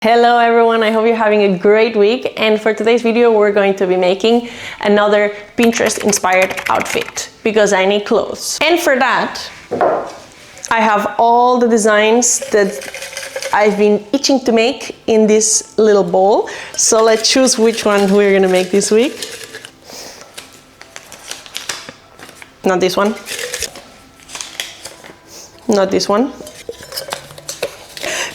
Hello everyone, I hope you're having a great week, and for today's video we're going to be making another Pinterest inspired outfit because I need clothes. And for that I have all the designs that I've been itching to make in this little bowl. So let's choose which one we're gonna make this week. Not this one. Not this one.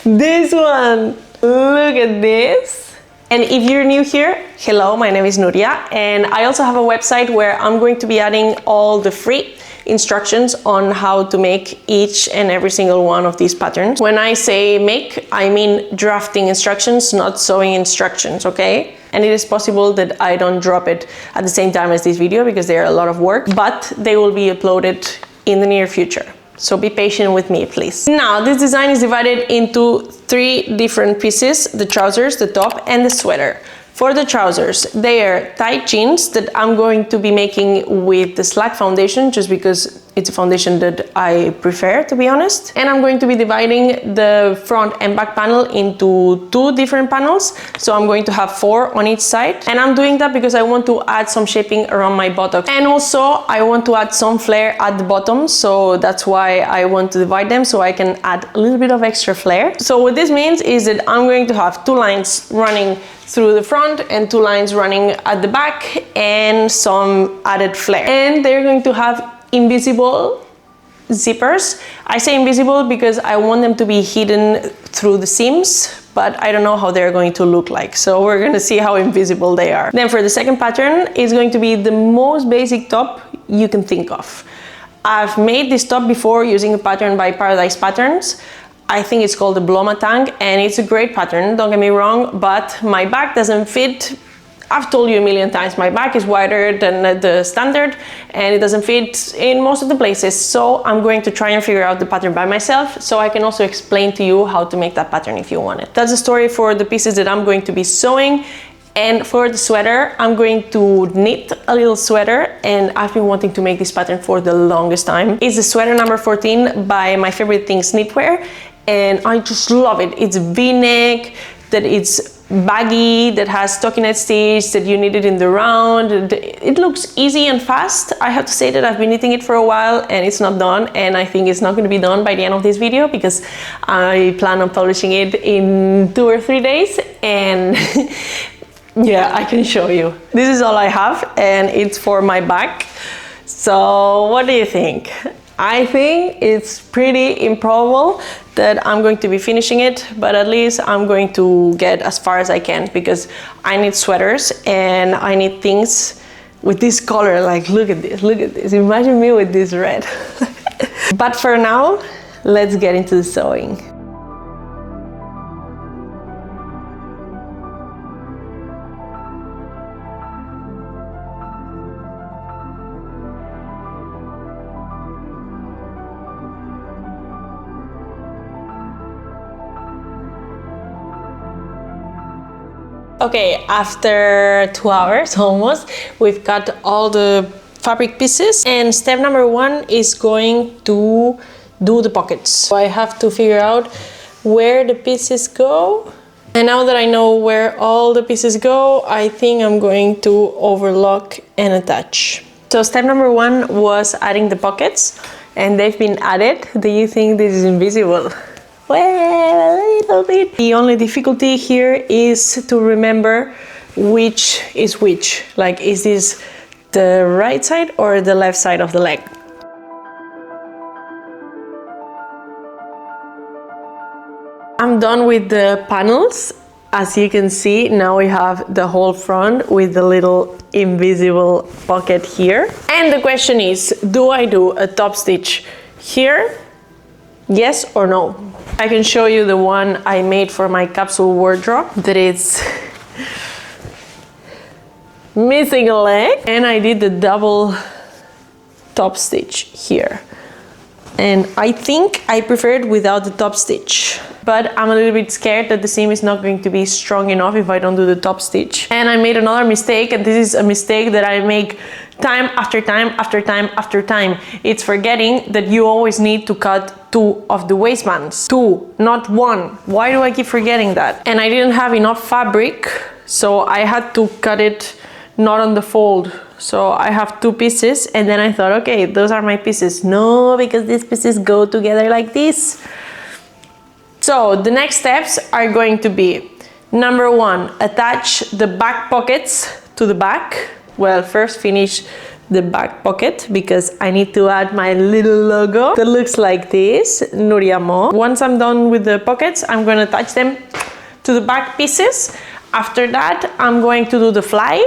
This one! Look at this. And if you're new here, hello, my name is Nuria, and I also have a website where I'm going to be adding all the free instructions on how to make each and every single one of these patterns. When I say make, I mean drafting instructions, not sewing instructions, okay? And it is possible that I don't drop it at the same time as this video because they are a lot of work, but they will be uploaded in the near future. So be patient with me, please. Now, this design is divided into 3 different pieces: the trousers, the top, and the sweater. For the trousers, they are tight jeans that I'm going to be making with the slack foundation, just because it's a foundation that I prefer, to be honest. And I'm going to be dividing the front and back panel into 2 different panels. So I'm going to have 4 on each side. And I'm doing that because I want to add some shaping around my buttocks. And also I want to add some flare at the bottom. So that's why I want to divide them, so I can add a little bit of extra flare. So what this means is that I'm going to have 2 lines running through the front and 2 lines running at the back and some added flare. And they're going to have invisible zippers. I say invisible because I want them to be hidden through the seams, but I don't know how they're going to look like. So we're going to see how invisible they are. Then for the second pattern, it's going to be the most basic top you can think of. I've made this top before using a pattern by Paradise Patterns. I think it's called the Bloma tang, and it's a great pattern, don't get me wrong, but my back doesn't fit. I've told you a million times, my back is wider than the standard and it doesn't fit in most of the places. So I'm going to try and figure out the pattern by myself, so I can also explain to you how to make that pattern if you want it. That's the story for the pieces that I'm going to be sewing. And for the sweater, I'm going to knit a little sweater, and I've been wanting to make this pattern for the longest time. It's the sweater number 14 by my favorite things, Knitwear, and I just love it. It's V-neck, that it's baggy, that has stockinette stitch, that you knit it in the round. It looks easy and fast. I have to say that I've been knitting it for a while and it's not done, and I think it's not going to be done by the end of this video because I plan on publishing it in 2 or 3 days, and yeah, I can show you. This is all I have, and it's for my back. So what do you think? I think it's pretty improbable that I'm going to be finishing it, but at least I'm going to get as far as I can because I need sweaters and I need things with this color. Like, look at this, look at this. Imagine me with this red. But for now, let's get into the sewing. Okay, after 2 hours almost, we've got all the fabric pieces, and step number 1 is going to do the pockets. So I have to figure out where the pieces go. And now that I know where all the pieces go, I think I'm going to overlock and attach. So step number 1 was adding the pockets, and they've been added. Do you think this is invisible? Well, a little bit. The only difficulty here is to remember which is which. Like, is this the right side or the left side of the leg? I'm done with the panels. As you can see, now we have the whole front with the little invisible pocket here. And the question is, do I do a top stitch here? Yes or no? I can show you the one I made for my capsule wardrobe that is missing a leg, and I did the double top stitch here. And I think I prefer it without the top stitch, but I'm a little bit scared that the seam is not going to be strong enough if I don't do the top stitch. And I made another mistake, and this is a mistake that I make time after time after time after time. It's forgetting that you always need to cut 2 of the waistbands. 2, not 1. Why do I keep forgetting that? And I didn't have enough fabric, so I had to cut it not on the fold. So I have 2 pieces, and then I thought, okay, those are my pieces. No, because these pieces go together like this. So the next steps are going to be, number 1, attach the back pockets to the back. Well, first finish the back pocket because I need to add my little logo that looks like this, Nuria Mo. Once I'm done with the pockets, I'm going to attach them to the back pieces. After that, I'm going to do the fly.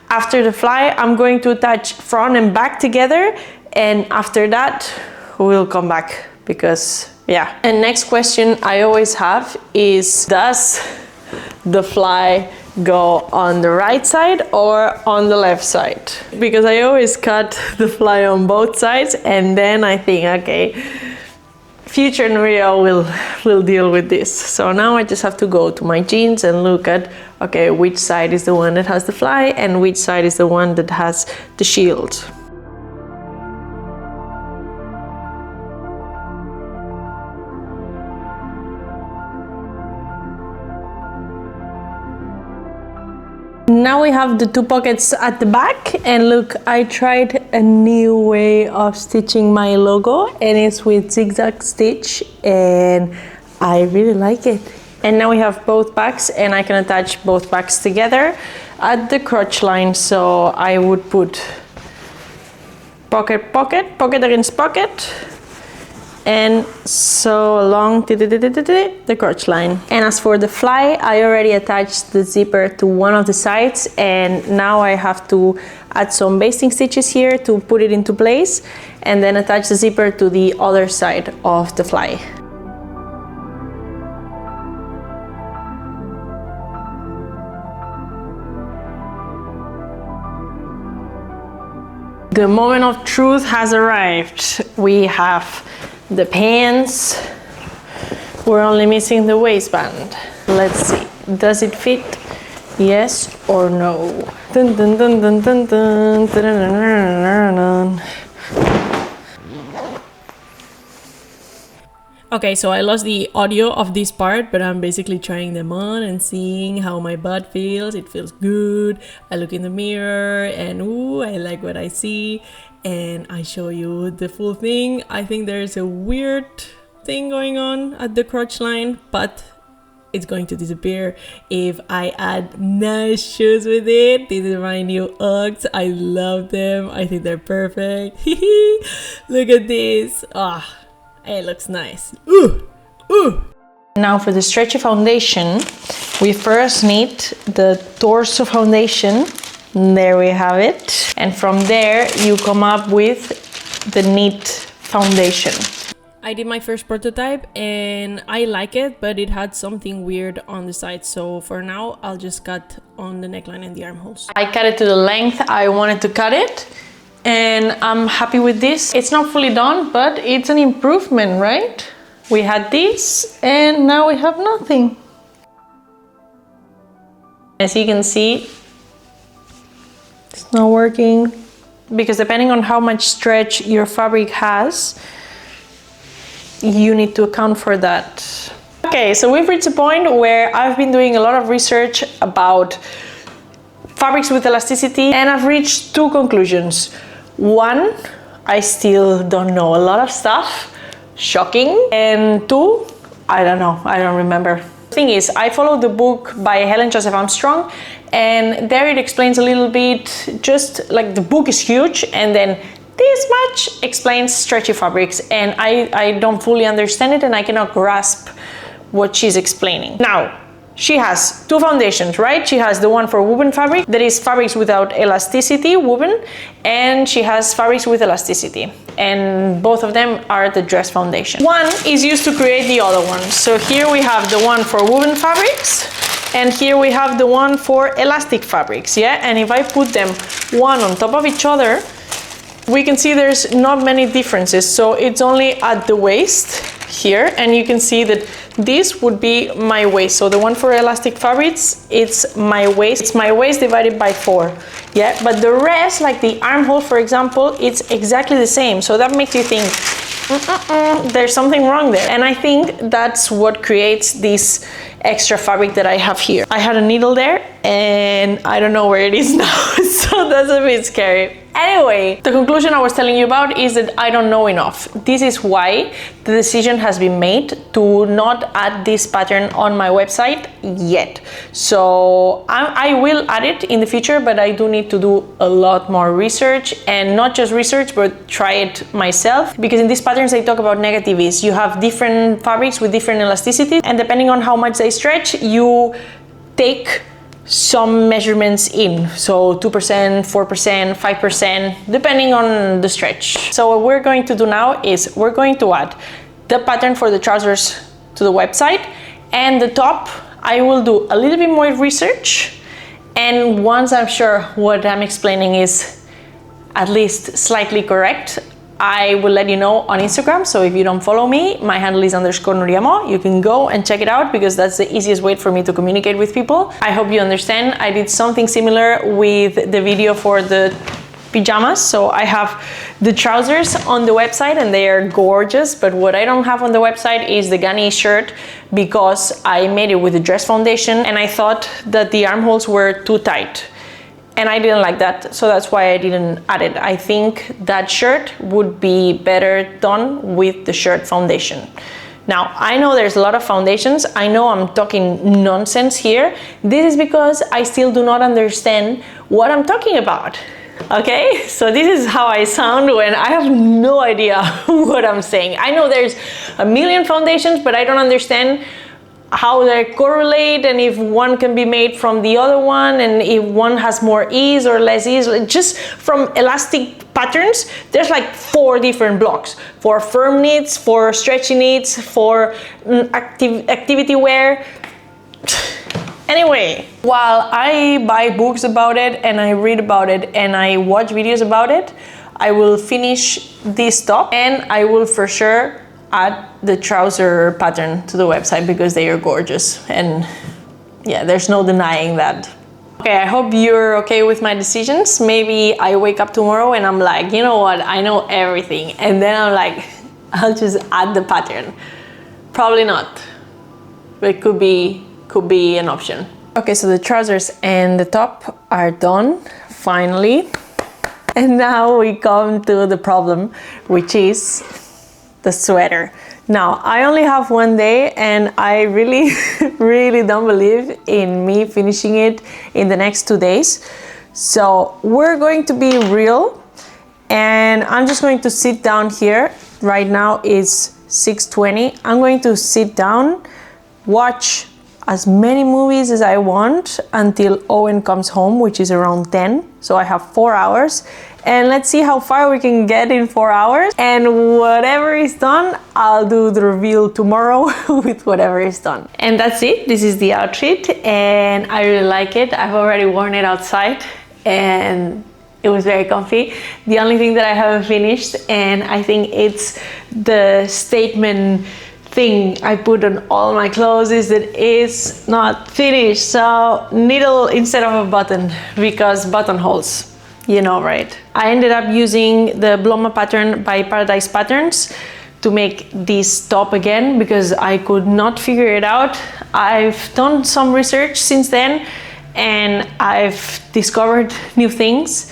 After the fly, I'm going to attach front and back together, and after that, we'll come back because, yeah. And next question I always have is, does the fly go on the right side or on the left side? Because I always cut the fly on both sides, and then I think, okay, future Nuria will deal with this. So now I just have to go to my jeans and look at, okay, which side is the one that has the fly and which side is the one that has the shield. Now we have the 2 pockets at the back, and look, I tried a new way of stitching my logo, and it's with zigzag stitch, and I really like it. And now we have both backs, and I can attach both backs together at the crotch line. So I would put pocket, pocket, pocket against pocket, and so along the crotch line. And as for the fly, I already attached the zipper to one of the sides, and now I have to add some basting stitches here to put it into place, and then attach the zipper to the other side of the fly. The moment of truth has arrived. We have the pants. We're only missing the waistband. Let's see. Does it fit? Yes or no? Dun, dun, dun, dun, dun, dun, dun, dun, dun, dun. Okay, so I lost the audio of this part, but I'm basically trying them on and seeing how my butt feels. It feels good. I look in the mirror and ooh, I like what I see. And I show you the full thing. I think there's a weird thing going on at the crotch line, but it's going to disappear if I add nice shoes with it. These are my new Uggs. I love them. I think they're perfect. Look at this. Ah, it looks nice. Ooh, ooh. Now for the stretchy foundation, we first need the torso foundation. There we have it. And from there, you come up with the knit foundation. I did my first prototype and I like it, but it had something weird on the side. So for now, I'll just cut on the neckline and the armholes. I cut it to the length I wanted to cut it, and I'm happy with this. It's not fully done, but it's an improvement, right? We had this and now we have nothing. As you can see, it's not working because depending on how much stretch your fabric has, you need to account for that. Okay, so we've reached a point where I've been doing a lot of research about fabrics with elasticity, and I've reached 2 conclusions. 1, I still don't know a lot of stuff, shocking. And 2, I don't know, I don't remember. The thing is, I followed the book by Helen Joseph Armstrong, and there it explains a little bit, just like the book is huge, and then this much explains stretchy fabrics, and I don't fully understand it, and I cannot grasp what she's explaining. Now, she has 2 foundations, right? She has the one for woven fabric, that is fabrics without elasticity, woven, and she has fabrics with elasticity. And both of them are the dress foundation. One is used to create the other one. So here we have the one for woven fabrics, and here we have the one for elastic fabrics, yeah? And if I put them one on top of each other, we can see there's not many differences. So it's only at the waist here, and you can see that this would be my waist. So the one for elastic fabrics, it's my waist. It's my waist divided by 4. Yeah, but the rest, like the armhole, for example, it's exactly the same. So that makes you think, there's something wrong there. And I think that's what creates this extra fabric that I have here. I had a needle there and I don't know where it is now, so that's a bit scary. Anyway, the conclusion I was telling you about is that I don't know enough. This is why the decision has been made to not add this pattern on my website yet. So I will add it in the future, but I do need to do a lot more research, and not just research, but try it myself. Because in these patterns, they talk about negative ease. You have different fabrics with different elasticity, and depending on how much they stretch, you take some measurements in, so 2%, 4%, 5%, depending on the stretch. So what we're going to do now is we're going to add the pattern for the trousers to the website, and the top I will do a little bit more research, and once I'm sure what I'm explaining is at least slightly correct, I will let you know on Instagram. So if you don't follow me, my handle is _Nuriamo. You can go and check it out because that's the easiest way for me to communicate with people. I hope you understand. I did something similar with the video for the pajamas. So I have the trousers on the website and they are gorgeous, but what I don't have on the website is the gunny shirt because I made it with a dress foundation and I thought that the armholes were too tight. And I didn't like that, so that's why I didn't add it. I think that shirt would be better done with the shirt foundation. Now, I know there's a lot of foundations. I know I'm talking nonsense here. This is because I still do not understand what I'm talking about. Okay, so this is how I sound when I have no idea what I'm saying. I know there's a million foundations, but I don't understand how they correlate and if one can be made from the other one and if one has more ease or less ease. Just from elastic patterns, there's like 4 different blocks: for firm knits, for stretchy knits, for activity wear. Anyway, while I buy books about it and I read about it and I watch videos about it, I will finish this top and I will for sure add the trouser pattern to the website because they are gorgeous, and yeah, there's no denying that. Okay, I hope you're okay with my decisions. Maybe I wake up tomorrow and I'm like, you know what, I know everything, and then I'm like, I'll just add the pattern. Probably not, but it could be an option. Okay, so the trousers and the top are done finally, and now we come to the problem, which is the sweater. Now, I only have one day and I really, really don't believe in me finishing it in the next 2 days. So we're going to be real and I'm just going to sit down here. Right now it's 6:20. I'm going to sit down, watch as many movies as I want until Owen comes home, which is around 10. So I have 4 hours. And let's see how far we can get in 4 hours. And whatever is done, I'll do the reveal tomorrow with whatever is done. And that's it. This is the outfit and I really like it. I've already worn it outside and it was very comfy. The only thing that I haven't finished, and I think it's the statement thing I put on all my clothes, is that it's not finished. So needle instead of a button, because buttonholes. You know, right? I ended up using the Bloma pattern by Paradise Patterns to make this top again because I could not figure it out. I've done some research since then and I've discovered new things,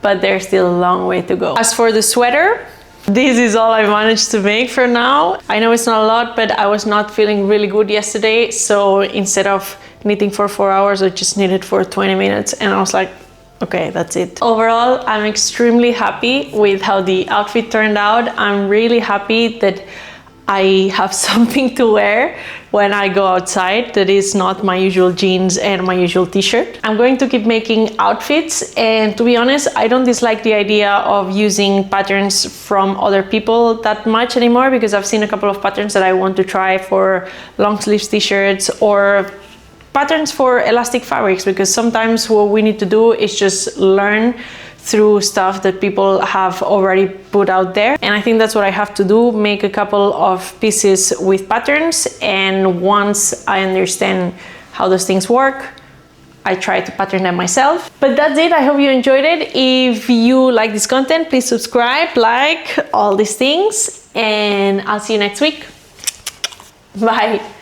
but there's still a long way to go. As for the sweater, this is all I managed to make for now. I know it's not a lot, but I was not feeling really good yesterday, so instead of knitting for 4 hours, I just knitted for 20 minutes and I was like, okay, that's it. Overall, I'm extremely happy with how the outfit turned out. I'm really happy that I have something to wear when I go outside that is not my usual jeans and my usual t-shirt. I'm going to keep making outfits, and to be honest, I don't dislike the idea of using patterns from other people that much anymore because I've seen a couple of patterns that I want to try for long sleeves t-shirts or patterns for elastic fabrics, because sometimes what we need to do is just learn through stuff that people have already put out there. And I think that's what I have to do, make a couple of pieces with patterns, and once I understand how those things work, I try to pattern them myself. But that's it, I hope you enjoyed it. If you like this content, please subscribe, like, all these things. and I'll see you next week. Bye.